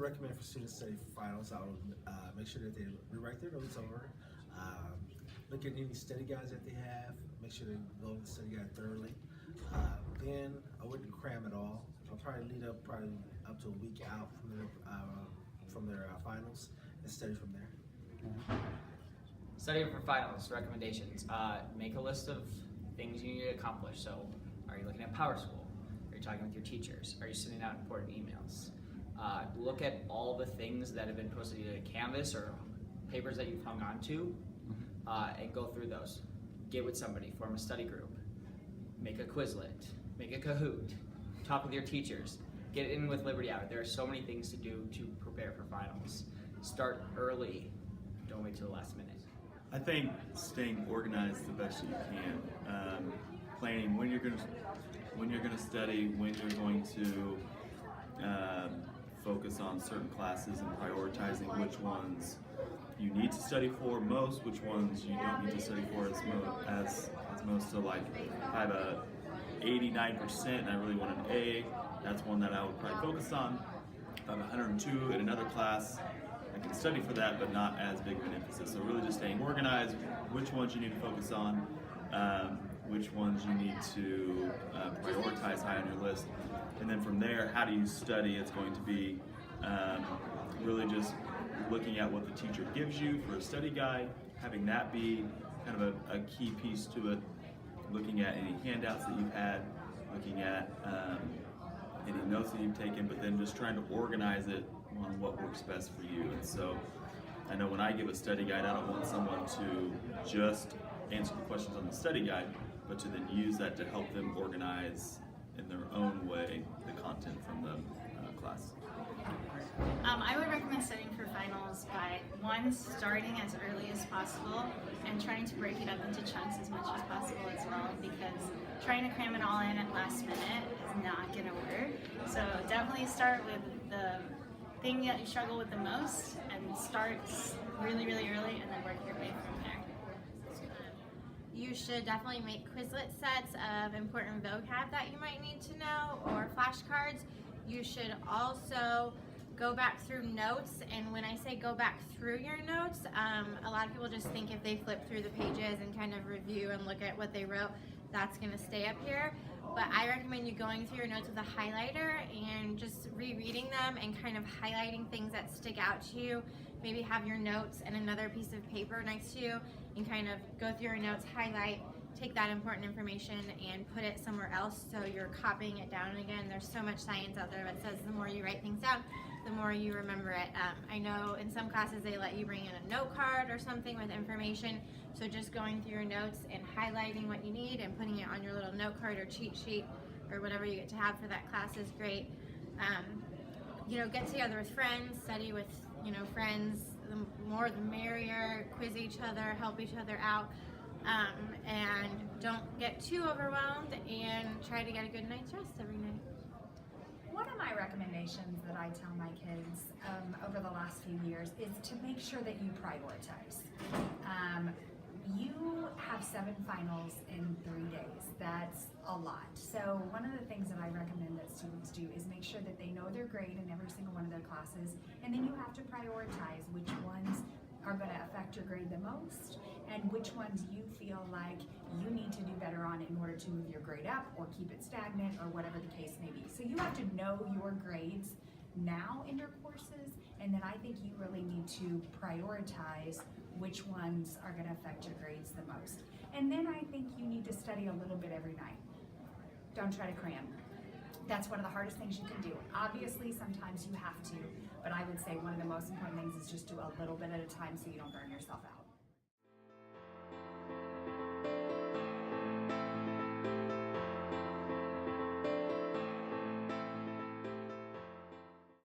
recommend for students to study for finals. I would make sure that they rewrite their notes over, look at any study guides that they have, make sure they go over the study guide thoroughly. Then I wouldn't cram at all. I'll probably lead up to a week out from their finals and study from there. Studying for finals, recommendations. Make a list of things you need to accomplish. So, are you looking at PowerSchool? Are you talking with your teachers? Are you sending out important emails? Look at all the things that have been posted either to Canvas or papers that you've hung on to, and go through those. Get with somebody, form a study group, make a Quizlet, make a Kahoot, talk with your teachers, get in with Liberty Hour. There are so many things to do to prepare for finals. Start early, don't wait till the last minute. I think staying organized the best you can. Planning when you're going to study, when you're going to focus on certain classes, and prioritizing which ones you need to study for most, which ones you don't need to study for as most. So like if I have a 89% and I really want an A, that's one that I would probably focus on. If I have 102 in another class, I can study for that, but not as big of an emphasis. So really just staying organized, which ones you need to focus on, which ones you need to prioritize high on your list. And then from there, how do you study? It's going to be really just looking at what the teacher gives you for a study guide, having that be kind of a key piece to it, looking at any handouts that you've had, looking at any notes that you've taken, but then just trying to organize it on what works best for you. And so I know when I give a study guide, I don't want someone to just answer the questions on the study guide, but to then use that to help them organize in their own way the content from the class. I would recommend studying for finals by one, starting as early as possible and trying to break it up into chunks as much as possible as well, because trying to cram it all in at last minute is not going to work. So definitely start with the thing that you struggle with the most and start really, really early and then work your way from there. You should definitely make Quizlet sets of important vocab that you might need to know, or flashcards. You should also go back through notes, and when I say go back through your notes, a lot of people just think if they flip through the pages and kind of review and look at what they wrote, that's going to stay up here. But I recommend you going through your notes with a highlighter and just rereading them and kind of highlighting things that stick out to you. Maybe have your notes and another piece of paper next to you and kind of go through your notes, highlight, take that important information and put it somewhere else so you're copying it down again. There's so much science out there that says the more you write things down, the more you remember it. I know in some classes they let you bring in a note card or something with information, so just going through your notes and highlighting what you need and putting it on your little note card or cheat sheet or whatever you get to have for that class is great. Get together with friends, study with friends, the more the merrier, quiz each other, help each other out, and don't get too overwhelmed, and try to get a good night's rest every night. One of my recommendations that I tell my kids over the last few years is to make sure that you prioritize. You have 7 finals in 3 days. That's a lot. So one of the things that I recommend that students do is make sure that they know their grade in every single one of their classes, and then you have to prioritize which ones are going to affect your grade the most and which ones you feel like you need to do better on in order to move your grade up or keep it stagnant or whatever the case may be. So you have to know your grades now in your courses, and then I think you really need to prioritize which ones are going to affect your grades the most. And then I think you need to study a little bit every night. Don't try to cram. That's one of the hardest things you can do. Obviously, sometimes you have to, but I would say one of the most important things is just do a little bit at a time so you don't burn yourself out.